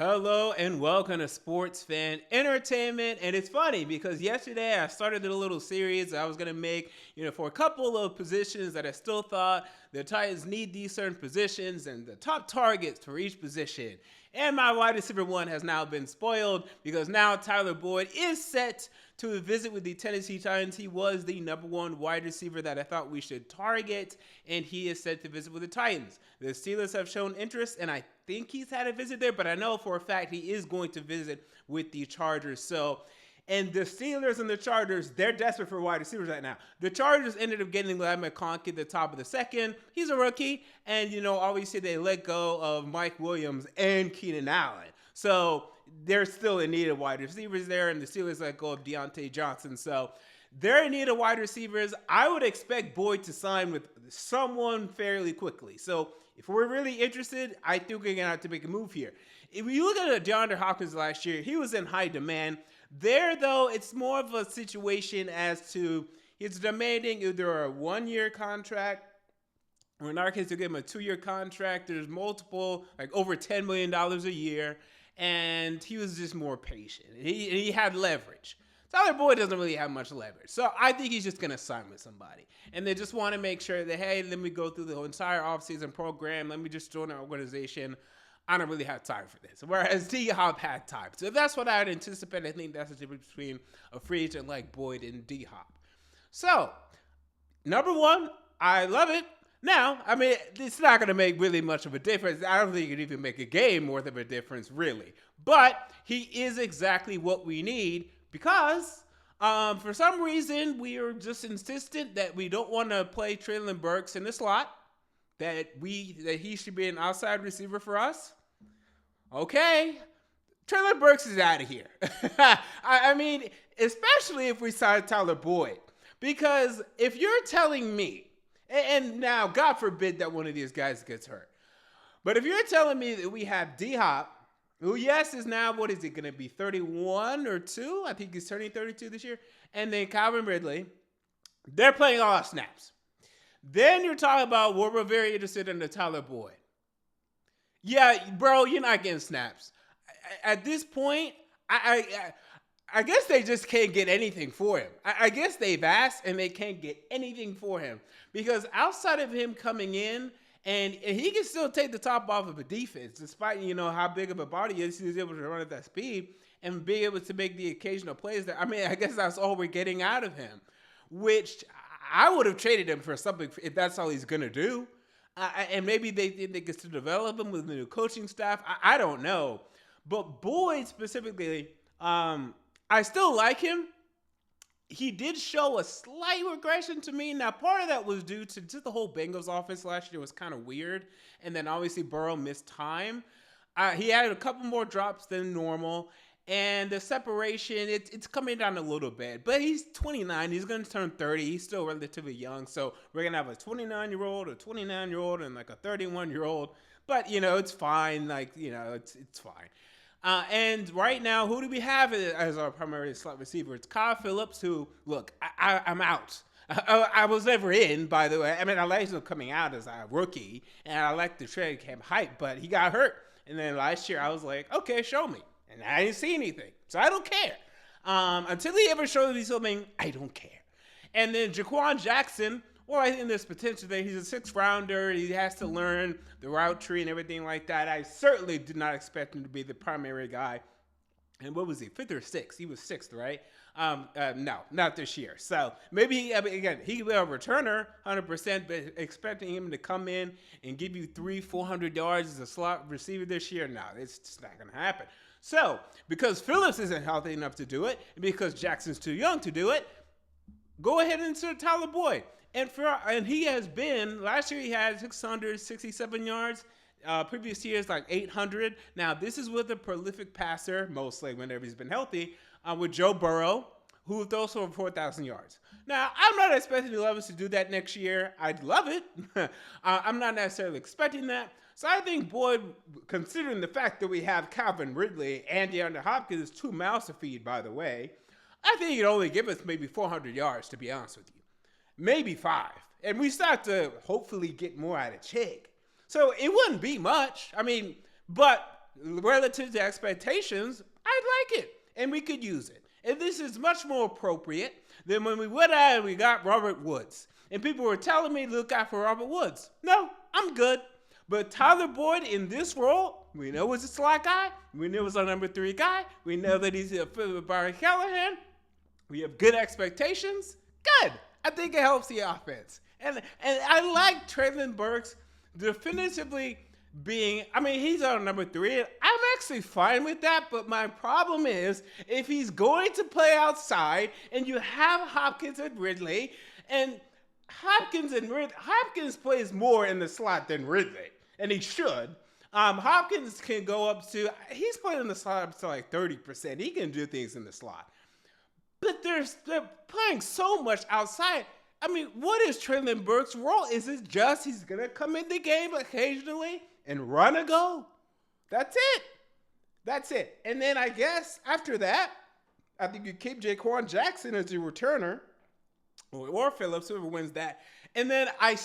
Hello and welcome to Sports Fan Entertainment. And it's funny because yesterday I started a little series I was going to make, for a couple of positions that I still thought the Titans need these certain positions and the top targets for each position. And my wide receiver one has now been spoiled because now Tyler Boyd is set to visit with the Tennessee Titans. He was the number one wide receiver that I thought we should target, and he is set to visit with the Titans. The Steelers have shown interest, and I think he's had a visit there, but I know for a fact he is going to visit with the Chargers. And the Steelers and the Chargers, they're desperate for wide receivers right now. The Chargers ended up getting Ladd McConkey at the top of the second. He's a rookie. And, obviously they let go of Mike Williams and Keenan Allen. So they're still in need of wide receivers there. And the Steelers let go of Deontay Johnson. So they're in need of wide receivers. I would expect Boyd to sign with someone fairly quickly. So if we're really interested, I think we're going to have to make a move here. If you look at DeAndre Hopkins last year, he was in high demand. There, though, it's more of a situation as to he's demanding either a one-year contract, or in our case, they'll give him a 2-year contract. There's multiple, over $10 million a year, and he was just more patient. He had leverage. Tyler Boyd doesn't really have much leverage. So I think he's just going to sign with somebody. And they just want to make sure that, hey, let me go through the entire offseason program. Let me just join an organization. I don't really have time for this. Whereas D-Hop had time. So that's what I'd anticipate. I think that's the difference between a free agent like Boyd and D-Hop. So, number one, I love it. Now, it's not going to make really much of a difference. I don't think it could even make a game worth of a difference, really. But he is exactly what we need because for some reason we are just insistent that we don't want to play Treylon Burks in the slot. That he should be an outside receiver for us. Okay. Treylon Burks is out of here. Especially if we sign Tyler Boyd. Because if you're telling me, and now, God forbid that one of these guys gets hurt. But if you're telling me that we have D-Hop, who, yes, is now, what is it going to be, 31 or 2? I think he's turning 32 this year. And then Calvin Ridley, they're playing all our snaps. Then you're talking about we're very interested in the Tyler Boyd. Yeah, bro, you're not getting snaps. At this point, I guess they just can't get anything for him. I guess they've asked and they can't get anything for him. Because outside of him coming in, and he can still take the top off of a defense, despite, how big of a body he is, he's able to run at that speed and be able to make the occasional plays there. I guess that's all we're getting out of him, which I would have traded him for something if that's all he's going to do. And maybe they think they get to develop him with the new coaching staff. I don't know. But Boyd specifically, I still like him. He did show a slight regression to me. Now, part of that was due to just the whole Bengals offense last year was kind of weird. And then obviously Burrow missed time. He had a couple more drops than normal. And the separation, it's coming down a little bit. But he's 29. He's going to turn 30. He's still relatively young. So we're going to have a 29-year-old, a 29-year-old, and a 31-year-old. But, it's fine. It's fine. And right now, who do we have as our primary slot receiver? It's Kyle Phillips, who, look, I'm out. I was never in, by the way. I like him coming out as a rookie. And I like the training camp hype. But he got hurt. And then last year, I was like, okay, show me. And I didn't see anything. So I don't care. Until he ever shows me something, I don't care. And then Jaquan Jackson, well, I think there's potential there. He's a 6th rounder. He has to learn the route tree and everything like that. I certainly did not expect him to be the primary guy. And what was he, 5th or 6th? He was 6th, right? No, not this year. So maybe, again, he will be a returner 100%, but expecting him to come in and give you 300-400 yards as a slot receiver this year, no, it's just not going to happen. So, because Phillips isn't healthy enough to do it, and because Jackson's too young to do it, go ahead and insert Tyler Boyd. And he has been, last year he had 667 yards. Previous years, 800. Now, this is with a prolific passer, mostly whenever he's been healthy, with Joe Burrow, who throws for 4,000 yards. Now, I'm not expecting the Levis to do that next year. I'd love it. I'm not necessarily expecting that. So I think Boyd, considering the fact that we have Calvin Ridley and DeAndre Hopkins, 2 mouths to feed, by the way, I think he'd only give us maybe 400 yards, to be honest with you. Maybe 5. And we start to hopefully get more out of Chig. So it wouldn't be much. But relative to expectations, I like it. And we could use it. And this is much more appropriate than when we went out and we got Robert Woods. And people were telling me to look out for Robert Woods. No, I'm good. But Tyler Boyd in this role, we know he's a slot guy. We know he's a number 3 guy. We know that he's a fit with Byron Callahan. We have good expectations. Good. I think it helps the offense. And I like Traylon Burks definitively being, I mean, he's on number 3. I'm actually fine with that, but my problem is if he's going to play outside and you have Hopkins and Ridley, and Hopkins plays more in the slot than Ridley, and he should. Hopkins can go up to, he's playing in the slot up to like 30%. He can do things in the slot. But they're playing so much outside. I mean, what is Traylon Burks' role? Is it just he's going to come in the game occasionally and run a go? That's it. That's it. And then I guess after that, I think you keep Jaquan Jackson as your returner, or Phillips, whoever wins that. And then I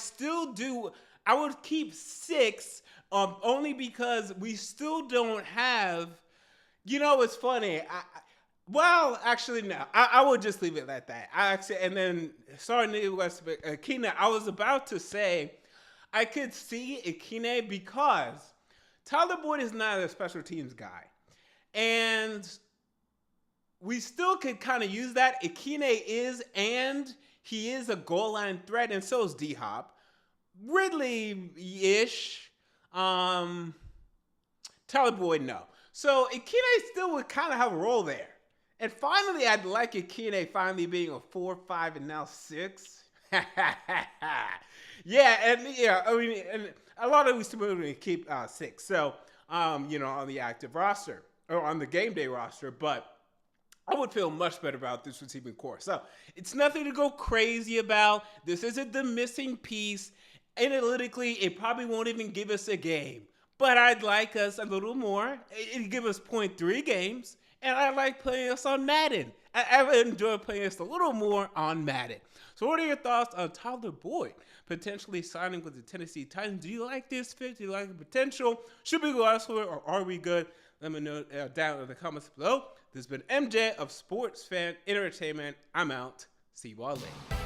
would keep 6, only because we still don't have, it's funny. Actually, no. I would just leave it at that. And then, sorry, West Akine, I was about to say, I could see Akine because Tyler Boyd is not a special teams guy. And we still could kind of use that. Akine is, and he is a goal line threat, and so is D-Hop. Ridley-ish. Tyler Boyd, no. So Akine still would kind of have a role there. And finally, I'd like Akine finally being a 4, 5, and now 6. And a lot of we still going to keep 6. So, on the active roster or on the game day roster, but I would feel much better about this receiving core. So it's nothing to go crazy about. This isn't the missing piece. Analytically, it probably won't even give us a game, but I'd like us a little more. It'd give us 0.3 games. And I like playing us on Madden. I enjoy playing us a little more on Madden. So what are your thoughts on Tyler Boyd potentially signing with the Tennessee Titans? Do you like this fit? Do you like the potential? Should we go elsewhere or are we good? Let me know down in the comments below. This has been MJ of Sports Fan Entertainment. I'm out. See you all later.